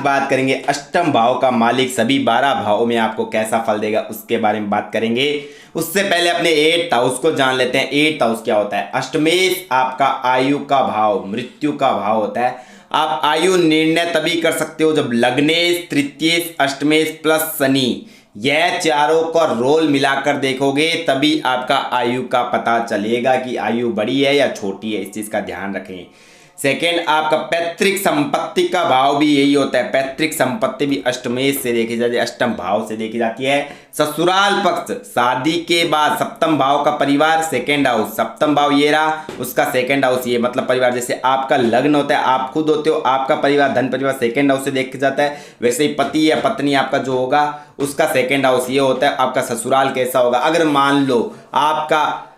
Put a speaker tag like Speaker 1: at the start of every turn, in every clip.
Speaker 1: बात करेंगे अष्टम भाव का मालिक सभी 12 भावों में आपको कैसा फल देगा उसके बारे में बात करेंगे। उससे पहले अपने 8th हाउस को जान लेते हैं। 8th हाउस क्या होता है? अष्टमेश आपका आयु का भाव, मृत्यु का भाव होता है। आप आयु निर्णय तभी कर सकते हो जब लग्नेश, तृतीयेश, अष्टमेश प्लस शनि, यह चारों का रोल मिलाकर देखोगे तभी आपका आयु का पता चलेगा कि आयु बड़ी है या छोटी है। इस चीज का ध्यान रखें। सेकेंड, आपका पैतृक संपत्ति का भाव भी यही होता है। पैतृक संपत्ति भी अष्टमेश से देखी जाती है, अष्टम भाव से देखी जाती है। ससुराल पक्ष, शादी के बाद सप्तम भाव का परिवार, सेकेंड हाउस, सप्तम भाव ये रहा, उसका सेकेंड हाउस ये, मतलब परिवार। जैसे आपका लग्न होता है, आप खुद होते हो, आपका परिवार धन परिवार सेकेंड हाउस से देखा जाता है, वैसे ही पति या पत्नी आपका जो होगा उसका सेकेंड हाउस ये होता है। आपका ससुराल कैसा होगा? अगर मान लो आपका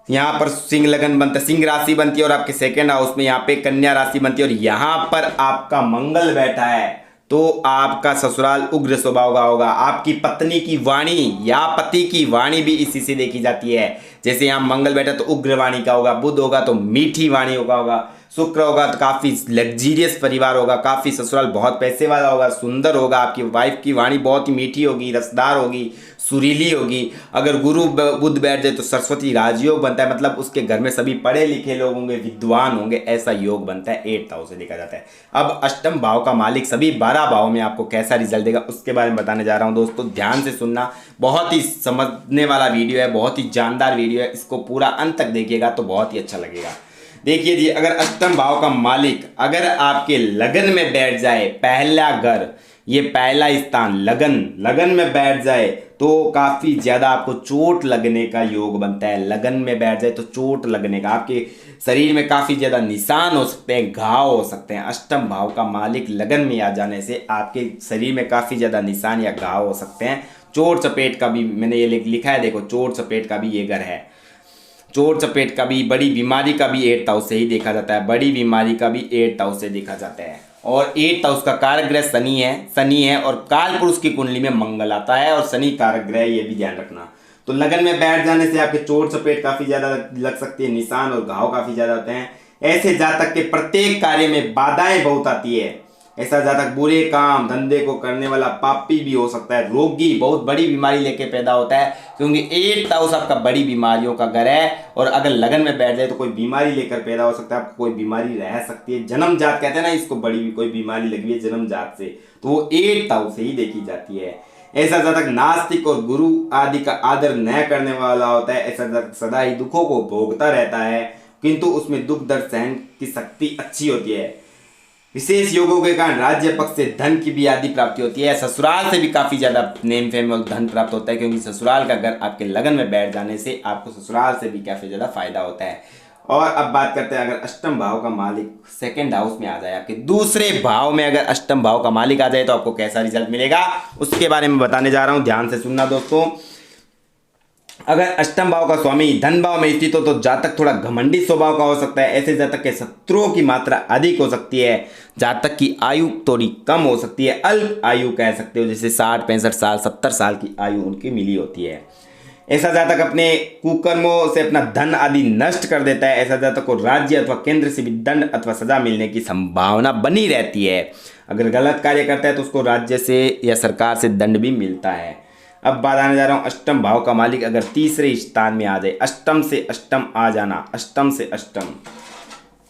Speaker 1: यहाँ पर सिंह लगन बनता है, सिंह राशि बनती है और आपके सेकेंड हाउस में यहाँ पे कन्या राशि बनती है और यहाँ पर आपका मंगल बैठा है, तो आपका ससुराल उग्र स्वभाव का होगा। आपकी पत्नी की वाणी या पति की वाणी भी इसी से देखी जाती है। जैसे यहाँ मंगल बैठा तो उग्र वाणी का होगा, बुध होगा तो मीठी वाणी होगा, शुक्र होगा तो काफ़ी लग्जीरियस परिवार होगा, काफ़ी ससुराल बहुत पैसे वाला होगा, सुंदर होगा। आपकी वाइफ की वाणी बहुत ही मीठी होगी, रसदार होगी, सुरीली होगी। अगर गुरु बुध बैठ जाए तो सरस्वती राजयोग बनता है, मतलब उसके घर में सभी पढ़े लिखे लोग होंगे, विद्वान होंगे, ऐसा योग बनता है। 8th हाउस से देखा जाता है। अब अष्टम भाव का मालिक सभी 12 भाव में आपको कैसा रिजल्ट देगा उसके बारे में बताने जा रहा हूँ। दोस्तों ध्यान से सुनना, बहुत ही समझने वाला वीडियो है, बहुत ही जानदार वीडियो है। इसको पूरा अंत तक देखिएगा तो बहुत ही अच्छा लगेगा। देखिए जी, अगर अष्टम भाव का मालिक अगर आपके लगन में बैठ जाए, पहला घर, ये पहला स्थान लगन में बैठ जाए तो काफ़ी ज़्यादा आपको चोट लगने का योग बनता है। लगन में बैठ जाए तो चोट लगने का, आपके शरीर में काफ़ी ज़्यादा निशान हो सकते हैं, घाव हो सकते हैं। अष्टम भाव का मालिक लगन में आ जाने से आपके शरीर में काफ़ी ज़्यादा निशान या घाव हो सकते हैं। चोट चपेट का भी मैंने ये लिखा है, देखो चोट चपेट का भी ये घर है। चोट चपेट का भी, बड़ी बीमारी का भी 8th हाउस से ही देखा जाता है। बड़ी बीमारी का भी 8th हाउस से देखा जाता है। और 8th हाउस का कारक ग्रह शनि है और काल पुरुष की कुंडली में मंगल आता है और शनि कारक ग्रह, ये भी ध्यान रखना। तो लगन में बैठ जाने से आपके चोट चपेट काफी ज्यादा लग सकती है, निशान और घाव काफी ज्यादा होते हैं। ऐसे जातक के प्रत्येक कार्य में बाधाएं बहुत आती है। ऐसा जातक बुरे काम धंधे को करने वाला पापी भी हो सकता है, रोगी, बहुत बड़ी बीमारी लेके पैदा होता है, क्योंकि 8th हाउस आपका बड़ी बीमारियों का घर है। और अगर लगन में बैठ जाए तो कोई बीमारी लेकर पैदा हो सकता है, आपको कोई बीमारी रह सकती है। जन्म जात कहते हैं ना इसको, बड़ी कोई बीमारी लगी है जन्म जात से, तो वो 8th हाउस से ही देखी जाती है। ऐसा जातक नास्तिक और गुरु आदि का आदर न करने वाला होता है। ऐसा जातक सदा ही दुखों को भोगता रहता है, किंतु उसमें दुख दर्द सहन की शक्ति अच्छी होती है। विशेष योगों के कारण राज्य पक्ष से धन की भी आदि प्राप्ति होती है। ससुराल से भी काफी ज्यादा नेम फेम और धन प्राप्त होता है, क्योंकि ससुराल का घर आपके लगन में बैठ जाने से आपको ससुराल से भी काफी ज्यादा फायदा होता है। और अब बात करते हैं, अगर अष्टम भाव का मालिक सेकंड हाउस में आ जाए, आपके दूसरे भाव में अगर अष्टम भाव का मालिक आ जाए तो आपको कैसा रिजल्ट मिलेगा उसके बारे में बताने जा रहा हूं। ध्यान से सुनना दोस्तों। अगर अष्टम भाव का स्वामी धन भाव में स्थित हो तो जातक थोड़ा घमंडी स्वभाव का हो सकता है। ऐसे जातक के शत्रुओं की मात्रा अधिक हो सकती है। जातक की आयु थोड़ी कम हो सकती है, अल्प आयु कह सकते हो, जैसे 60, 65 साल, 70 साल की आयु उनकी मिली होती है। ऐसा जातक अपने कुकर्मों से अपना धन आदि नष्ट कर देता है। ऐसा जातक को राज्य अथवा केंद्र से भी दंड अथवा सजा मिलने की संभावना बनी रहती है। अगर गलत कार्य करता है तो उसको राज्य से या सरकार से दंड भी मिलता है। अब बात आने जा रहा हूँ, अष्टम भाव का मालिक अगर तीसरे स्थान में आ जाए, अष्टम से अष्टम आ जाना, अष्टम से अष्टम,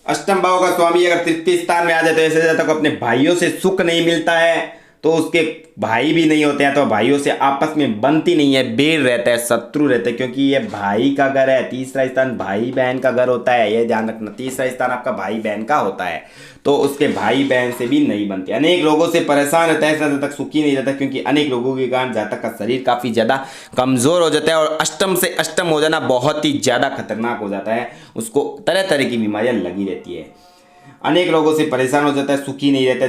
Speaker 1: अष्टम भाव का स्वामी अगर तृतीय स्थान में आ जाए तो ऐसे जातक को अपने भाइयों से सुख नहीं मिलता है, तो उसके भाई भी नहीं होते हैं, तो भाइयों से आपस में बनती नहीं है, बैर रहता है, शत्रु रहते हैं, क्योंकि ये भाई का घर है। तीसरा स्थान भाई बहन का घर होता है, ये ध्यान रखना। तीसरा स्थान आपका भाई बहन का होता है, तो उसके भाई बहन से भी नहीं बनते। अनेक लोगों से परेशान रहता है, ऐसा जातक सुखी नहीं रहता, क्योंकि अनेक लोगों के कारण जातक का शरीर काफी ज्यादा कमजोर हो जाता है और अष्टम से अष्टम हो जाना बहुत ही ज्यादा खतरनाक हो जाता है। उसको तरह तरह की बीमारियां लगी रहती है, अनेक लोगों से परेशान हो जाता है, सुखी नहीं रहता,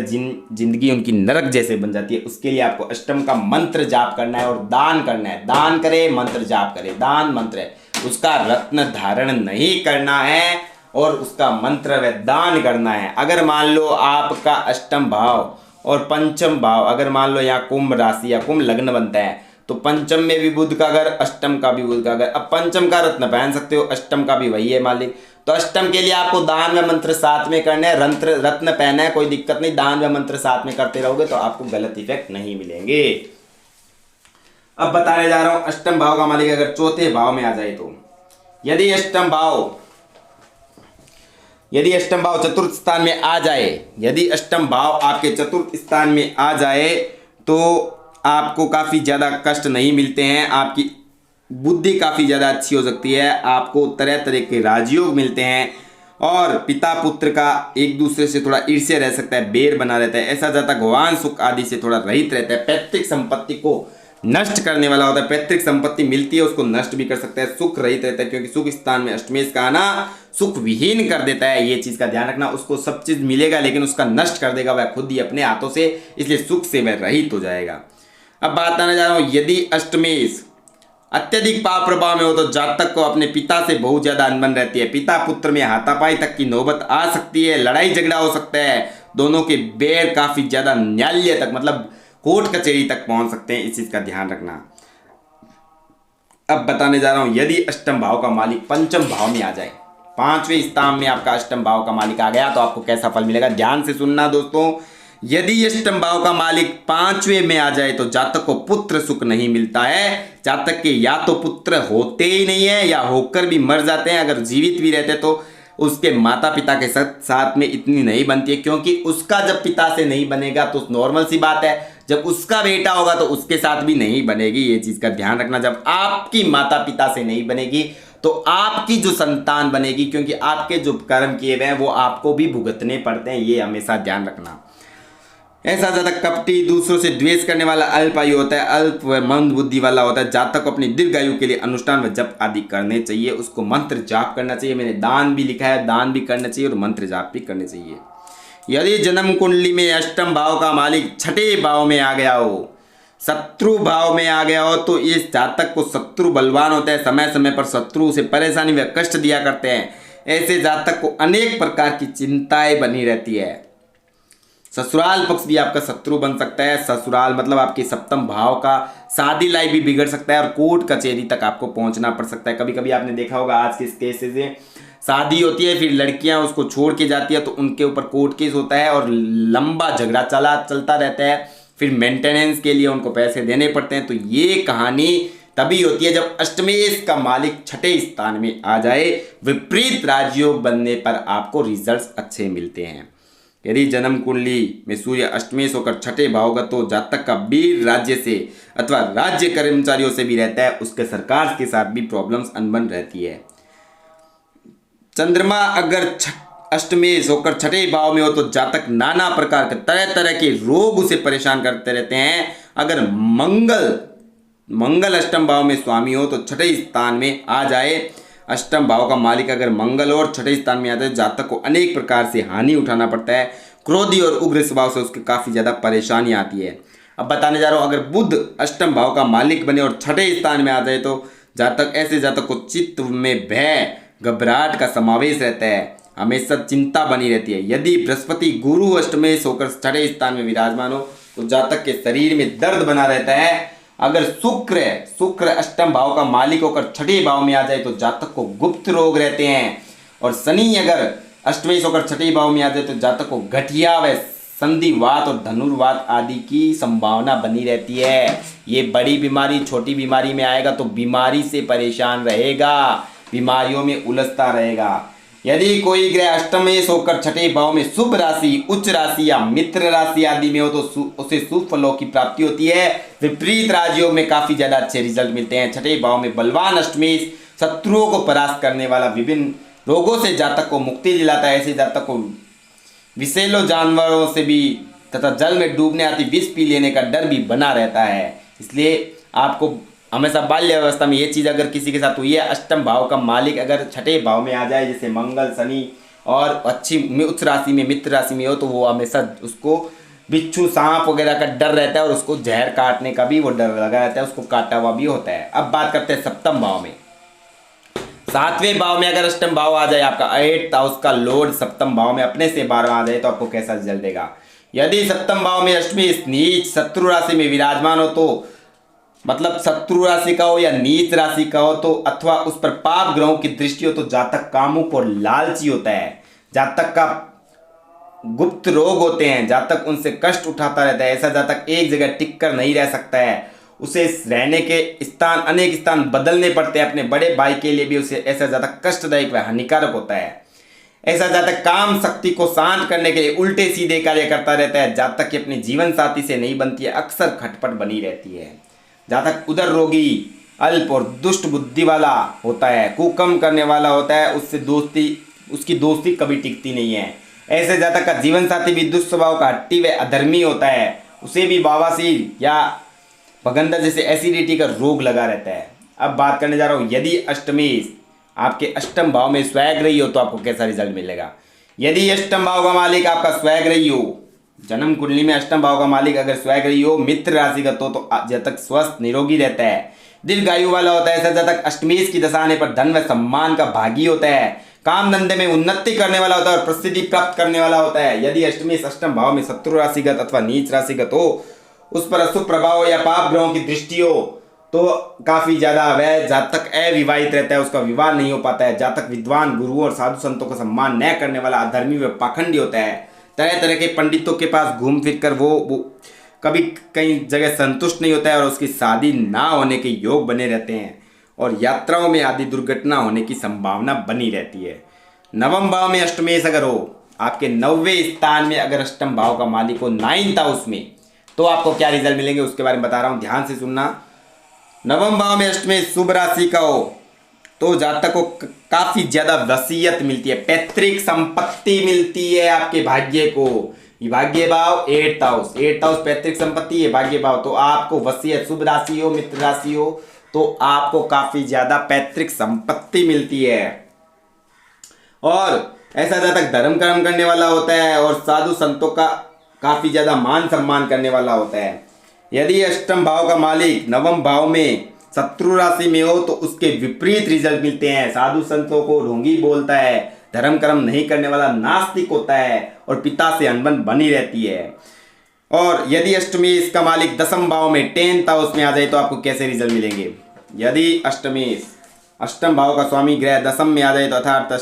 Speaker 1: जिंदगी उनकी नरक जैसे बन जाती है। उसके लिए आपको अष्टम का मंत्र जाप करना है और दान करना है। दान करे, मंत्र जाप करे, दान मंत्र है, उसका रत्न धारण नहीं करना है और उसका मंत्र व दान करना है। अगर मान लो आपका अष्टम भाव और पंचम भाव, अगर मान लो यहाँ कुंभ राशि या कुंभ लग्न बनता है, तो पंचम में भी बुध का घर, अष्टम का भी बुध का घर। अब पंचम का रत्न पहन सकते हो, अष्टम का भी वही है मालिक। तो अष्टम के लिए आपको दान व मंत्र साथ में करने हैं, रत्न पहना है, कोई दिक्कत नहीं, दान व मंत्र साथ में करते रहोगे तो आपको गलत इफेक्ट नहीं मिलेंगे। अब बताने जा रहा हूं अष्टम भाव का मालिक अगर चौथे भाव में आ जाए तो यदि अष्टम भाव चतुर्थ स्थान में आ जाए, यदि अष्टम भाव आपके चतुर्थ स्थान में आ जाए तो आपको काफी ज्यादा कष्ट नहीं मिलते हैं, आपकी बुद्धि काफी ज्यादा अच्छी हो सकती है, आपको तरह तरह के राजयोग मिलते हैं और पिता पुत्र का एक दूसरे से थोड़ा ईर्ष्या रह सकता है, बैर बना रहता है। ऐसा जातक भगवान सुख आदि से थोड़ा रहित रहता है, पैतृक संपत्ति को नष्ट करने वाला होता है, पैतृक संपत्ति मिलती है उसको नष्ट भी कर सकता है, सुख रहित रहता है क्योंकि सुख स्थान में अष्टमेश का आना सुख विहीन कर देता है। ये चीज का ध्यान रखना, उसको सब चीज मिलेगा लेकिन उसका नष्ट कर देगा वह खुद ही अपने हाथों से, इसलिए सुख से वह रहित हो जाएगा। अब बात आने जा रहा हूं यदि अष्टमेश अत्यधिक पाप प्रभाव में हो तो जातक को अपने पिता से बहुत ज्यादा अनबन रहती है, पिता पुत्र में हाथापाई तक की नौबत आ सकती है, लड़ाई झगड़ा हो सकता है, दोनों के बैर काफी ज्यादा न्यायालय तक मतलब कोर्ट कचहरी तक पहुंच सकते हैं, इस चीज का ध्यान रखना। अब बताने जा रहा हूं यदि अष्टम भाव का मालिक पंचम भाव में आ जाए, पांचवें स्थान में आपका अष्टम भाव का मालिक आ गया तो आपको कैसा फल मिलेगा, ध्यान से सुनना दोस्तों। यदि अष्टम भाव का मालिक पांचवें में आ जाए तो जातक को पुत्र सुख नहीं मिलता है, जातक के या तो पुत्र होते ही नहीं है या होकर भी मर जाते हैं, अगर जीवित भी रहते तो उसके माता पिता के साथ में इतनी नहीं बनती है क्योंकि उसका जब पिता से नहीं बनेगा तो नॉर्मल सी बात है, जब उसका बेटा होगा तो उसके साथ भी नहीं बनेगी, ये चीज का ध्यान रखना। जब आपकी माता पिता से नहीं बनेगी तो आपकी जो संतान बनेगी क्योंकि आपके जो कर्म किए हुए हैं वो आपको भी भुगतने पड़ते हैं, ये हमेशा ध्यान रखना। ऐसा जातक कपटी, दूसरों से द्वेष करने वाला, अल्पायु होता है, अल्प व मंद बुद्धि वाला होता है। जातक को अपनी दीर्घायु के लिए अनुष्ठान व जप आदि करने चाहिए, उसको मंत्र जाप करना चाहिए, मैंने दान भी लिखा है, दान भी करना चाहिए और मंत्र जाप भी करने चाहिए। यदि जन्म कुंडली में अष्टम भाव का मालिक छठे भाव में आ गया हो, शत्रु भाव में आ गया हो तो इस जातक को शत्रु बलवान होता है, समय समय पर शत्रु उसे परेशानी व कष्ट दिया करते हैं। ऐसे जातक को अनेक प्रकार की चिंताएं बनी रहती है। ससुराल पक्ष भी आपका शत्रु बन सकता है, ससुराल मतलब आपके सप्तम भाव का शादी लाइफ भी बिगड़ सकता है और कोर्ट कचहरी तक आपको पहुंचना पड़ सकता है। कभी कभी आपने देखा होगा आज के केसेस में शादी होती है फिर लड़कियां उसको छोड़ के जाती है तो उनके ऊपर कोर्ट केस होता है और लंबा झगड़ा चलता रहता है, फिर मेंटेनेंस के लिए उनको पैसे देने पड़ते हैं। तो ये कहानी तभी होती है जब अष्टमेश का मालिक छठे स्थान में आ जाए, विपरीत राजयोग बनने पर आपको रिजल्ट्स अच्छे मिलते हैं। यदि जन्म कुंडली में सूर्य अष्टमेश होकर छठे भावगत तो जातक का वीर राज्य से अथवा राज्य कर्मचारियों से भी रहता है, उसके सरकार के साथ भी प्रॉब्लम्स अनबन रहती है। चंद्रमा अगर अष्टमेश होकर छठे भाव में हो तो जातक नाना प्रकार के तरह तरह के रोग उसे परेशान करते रहते हैं। अगर मंगल अष्टम भाव में स्वामी हो तो छठे स्थान में आ जाए, अष्टम भाव का मालिक अगर मंगल और छठे स्थान में आता है जातक को अनेक प्रकार से हानि उठाना पड़ता है, क्रोधी और उग्र स्वभाव से उसके काफी ज्यादा परेशानी आती है। अब बताने जा रहा हूं अगर बुध अष्टम भाव का मालिक बने और छठे स्थान में आ जाए तो ऐसे जातक को चित्त में भय घबराहट का समावेश रहता है, हमेशा चिंता बनी रहती है। यदि बृहस्पति गुरु अष्टमेश होकर छठे स्थान में विराजमान हो तो जातक के शरीर में दर्द बना रहता है। अगर शुक्र अष्टम भाव का मालिक होकर छठे भाव में आ जाए तो जातक को गुप्त रोग रहते हैं। और शनि अगर अष्टमेश होकर छठे भाव में आ जाए तो जातक को गठिया व संधिवात और धनुर्वात आदि की संभावना बनी रहती है। ये बड़ी बीमारी छोटी बीमारी में आएगा तो बीमारी से परेशान रहेगा, बीमारियों में उलझता रहेगा। यदि कोई ग्रह अष्टमेश होकर छठे भाव में शुभ राशि, उच्च राशि या मित्र राशि आदि में हो तो उसे शुभ फलों की प्राप्ति होती है। विपरीत राजयोग में काफी ज्यादा अच्छे रिजल्ट मिलते हैं। छठे भाव में बलवान अष्टमेश शत्रुओं को परास्त करने वाला, विभिन्न रोगों से जातक को मुक्ति दिलाता है। ऐसे जातक को विषैले जानवरों से भी तथा जल में डूबने आती विष पी लेने का डर भी बना रहता है। इसलिए आपको हमेशा बाल्य अवस्था में ये चीज़ अगर किसी के साथ हुई है, अष्टम भाव का मालिक अगर छठे भाव में आ जाए जैसे मंगल शनि और अच्छी उच्च राशि में मित्र राशि में हो तो वो हमेशा उसको बिच्छू सांप वगैरह का डर रहता है और उसको जहर काटने का भी वो डर लगा रहता है, उसको काटा हुआ भी होता है। अब बात करते हैं सप्तम भाव में। सातवें भाव में अगर अष्टम भाव आ जाए, आपका 8th हाउस का लॉर्ड सप्तम भाव में अपने से 12 आ जाए तो आपको कैसा रिजल्ट देगा। यदि सप्तम भाव में अष्टमी नीच शत्रु राशि में विराजमान हो तो मतलब शत्रु राशि का हो या नीच राशि का हो, तो अथवा उस पर पाप ग्रहों की दृष्टि हो, तो जातक कामुक और लालची होता है। जातक का गुप्त रोग होते हैं, जातक उनसे कष्ट उठाता रहता है। ऐसा जातक एक जगह टिक कर नहीं रह सकता है, उसे रहने के स्थान अनेक स्थान बदलने पड़ते हैं। अपने बड़े भाई के लिए भी उसे ऐसा जातक कष्टदायक व हानिकारक होता है। ऐसा जातक काम शक्ति को शांत करने के लिए उल्टे सीधे कार्य करता रहता है। जातक की अपने जीवन साथी से नहीं बनती है, अक्सर खटपट बनी रहती है। जातक उदर रोगी, अल्प और दुष्ट बुद्धि वाला होता है, कुकर्म करने वाला होता है, उसकी दोस्ती कभी टिकती नहीं है। ऐसे जातक का जीवन साथी भी दुष्ट स्वभाव का, हट्टी व अधर्मी होता है, उसे भी बवासीर या भगंदर जैसे एसिडिटी का रोग लगा रहता है। अब बात करने जा रहा हूँ, यदि अष्टमेश आपके अष्टम भाव में स्वैग्रही हो तो आपको कैसा रिजल्ट मिलेगा। यदि अष्टम भाव का मालिक आपका स्वैग्रही हो, जन्म कुंडली में अष्टम भाव का मालिक अगर स्वैग्रही हो, मित्र राशिगत हो, तो जातक स्वस्थ निरोगी रहता है, दीर्घायु वाला होता है। ऐसा जातक अष्टमेश की दशा आने पर धन व सम्मान का भागी होता है, काम धंधे में उन्नति करने वाला होता है और प्रसिद्धि प्राप्त करने वाला होता है। यदि अष्टमेश अष्टम भाव में शत्रु राशिगत अथवा नीच राशिगत हो, उस पर अशुभ प्रभाव या पाप ग्रहों की दृष्टि हो, तो काफी ज्यादा वह जातक अविवाहित रहता है, उसका विवाह नहीं हो पाता है। जातक विद्वान गुरुओं और साधु संतों का सम्मान न करने वाला, अधर्मी व पाखंडी होता है। तरह तरह के पंडितों के पास घूम फिर कर वो कभी कई जगह संतुष्ट नहीं होता है और उसकी शादी ना होने के योग बने रहते हैं और यात्राओं में आदि दुर्घटना होने की संभावना बनी रहती है। नवम भाव में अष्टमेश अगर हो, आपके 9वें स्थान में अगर अष्टम भाव का मालिक हो 9th हाउस में, तो आपको क्या रिजल्ट मिलेंगे उसके बारे में बता रहा हूं, ध्यान से सुनना। नवम भाव में अष्टमेश शुभ राशि का हो तो जातक को काफी ज्यादा वसीयत मिलती है, पैतृक संपत्ति मिलती है आपके भाग्य को। ये भाग्य भाव 8th हाउस, 8th हाउस पैतृक संपत्ति है, भाग्य भाव। तो आपको वसीयत, शुभ राशि हो, मित्र राशि हो, तो आपको काफी ज्यादा पैतृक संपत्ति मिलती है। और ऐसा जातक धर्म कर्म करने वाला होता है और साधु संतों का काफी ज्यादा मान सम्मान करने वाला होता है। यदि अष्टम भाव का मालिक नवम भाव में शत्रु राशि में हो तो उसके विपरीत रिजल्ट मिलते हैं। साधु संतों को ढोंगी बोलता है, धर्म कर्म नहीं करने वाला नास्तिक होता है और पिता से अनबन बनी रहती है। और यदि अष्टमेश का मालिक दसम भाव में 10th हाउस में आ जाए तो आपको कैसे रिजल्ट मिलेंगे। यदि अष्टमेश अष्टम भाव का स्वामी ग्रह दसम में आ जाए तो अर्थात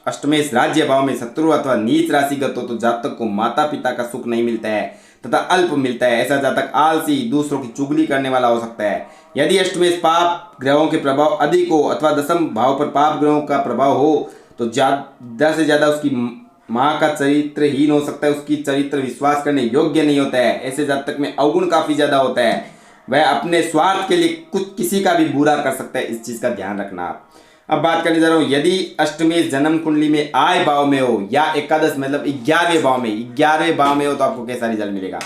Speaker 1: अष्टमेश राज्य भाव में शत्रु अथवा नीच राशिगत हो, तो जातक को माता पिता का सुख नहीं मिलता है तथा अल्प मिलता है। ऐसा जातक आलसी, दूसरों की चुगली करने वाला हो सकता है। यदि अष्टमेश पाप ग्रहों के प्रभाव अधिक हो अथवा दसम भाव पर पाप ग्रहों का प्रभाव हो, तो ज्यादा से ज्यादा उसकी माँ का चरित्रहीन हो सकता है, उसकी चरित्र विश्वास करने योग्य नहीं होता है। ऐसे जातक में अवगुण काफी ज्यादा होता है, वह अपने स्वार्थ के लिए कुछ किसी का भी बुरा कर सकता है, इस चीज का ध्यान रखना आप। अब बात करने जा रहा हूँ, यदि अष्टमेश जन्म कुंडली में आय भाव में हो या एकादश मतलब 11वें भाव में हो तो आपको कैसा रिजल्ट मिलेगा।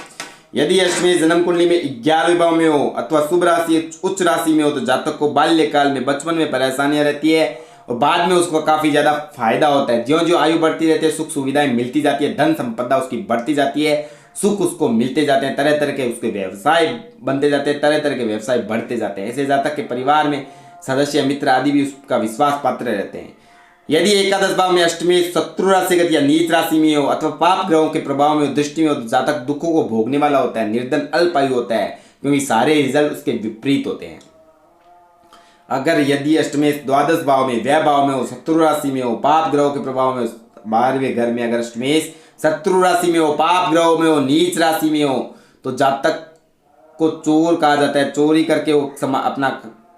Speaker 1: यदि अष्टमेश जन्म कुंडली में 11वें भाव में हो अथवा शुभ राशि उच्च राशि में हो, तो जातक को बाल्यकाल में बचपन में परेशानियां रहती है और बाद में उसको काफी ज्यादा फायदा होता है। ज्यों ज्यों आयु बढ़ती रहती है, सुख सुविधाएं मिलती जाती है, धन संपदा उसकी बढ़ती जाती है, सुख उसको मिलते जाते हैं, तरह तरह के उसके व्यवसाय बनते जाते हैं, तरह तरह के व्यवसाय बढ़ते जाते हैं। ऐसे जातक के परिवार में सदस्य, मित्र आदि भी उसका विश्वास पात्र रहते हैं। यदि एकादश भाव में अष्टमेश शत्रु राशिगत या नीच राशि में हो अथवा पाप ग्रहों के प्रभाव में दृष्टि में हो, तो जातक दुखों को भोगने वाला होता है, निर्धन अल्पायु होता है, क्योंकि सारे रिजल्ट उसके विपरीत होते हैं। अगर यदि अष्टमेश द्वादश भाव में, व्यय भाव में हो, शत्रु राशि में हो, पाप ग्रहों के प्रभाव में 12वें घर में अगर अष्टमेश शत्रु राशि में हो, पाप ग्रहों में हो, नीच राशि में हो, तो जातक को चोर कहा जाता है। चोरी करके वो अपना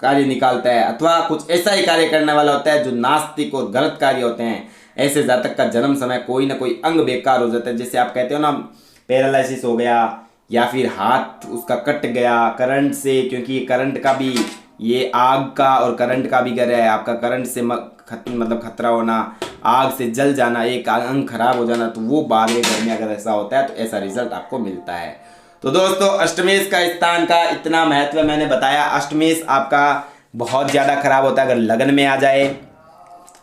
Speaker 1: कार्य निकालता है अथवा कुछ ऐसा ही कार्य करने वाला होता है जो नास्तिक और गलत कार्य होते हैं। ऐसे जातक का जन्म समय कोई ना कोई अंग बेकार हो जाता है, जैसे आप कहते हो ना पैरालिसिस हो गया या फिर हाथ उसका कट गया करंट से, क्योंकि ये करंट का भी, ये आग का और करंट का भी ग्रह है। आपका करंट से मतलब खतरा होना, आग से जल जाना, एक अंग खराब हो जाना, तो वो 12वें घर में अगर ऐसा होता है तो ऐसा रिजल्ट आपको मिलता है। तो दोस्तों अष्टमेश का स्थान का इतना महत्व मैंने बताया। अष्टमेश आपका बहुत ज़्यादा खराब होता है अगर लगन में आ जाए,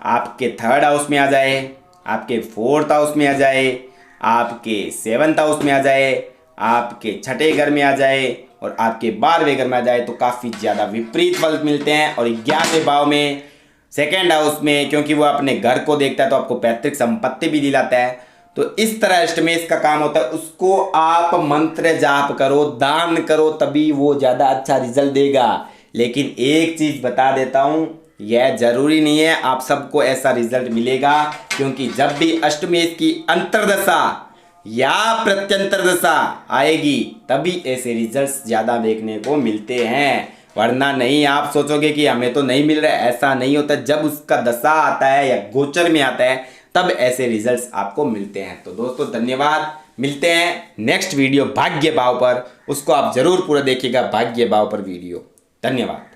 Speaker 1: आपके 3rd हाउस में आ जाए, आपके 4th हाउस में आ जाए, आपके 7th हाउस में आ जाए, आपके 6ठे घर में आ जाए और आपके 12वें घर में आ जाए, तो काफ़ी ज़्यादा विपरीत फल मिलते हैं। और 11वें भाव में 2nd हाउस में, क्योंकि वो अपने घर को देखता है तो आपको पैतृक संपत्ति भी दिलाता है, तो इस तरह अष्टमेश का काम होता है, उसको आप मंत्र जाप करो, दान करो, तभी वो ज़्यादा अच्छा रिजल्ट देगा। लेकिन एक चीज़ बता देता हूँ, यह जरूरी नहीं है आप सबको ऐसा रिजल्ट मिलेगा, क्योंकि जब भी अष्टमेश की अंतर्दशा या प्रत्यंतर दशा आएगी तभी ऐसे रिजल्ट्स ज़्यादा देखने को मिलते हैं, वरना नहीं। आप सोचोगे कि हमें तो नहीं मिल रहा है, ऐसा नहीं होता। जब उसका दशा आता है या गोचर में आता है तब ऐसे रिजल्ट्स आपको मिलते हैं। तो दोस्तों धन्यवाद, मिलते हैं नेक्स्ट वीडियो भाग्य भाव पर, उसको आप जरूर पूरा देखिएगा, भाग्य भाव पर वीडियो। धन्यवाद।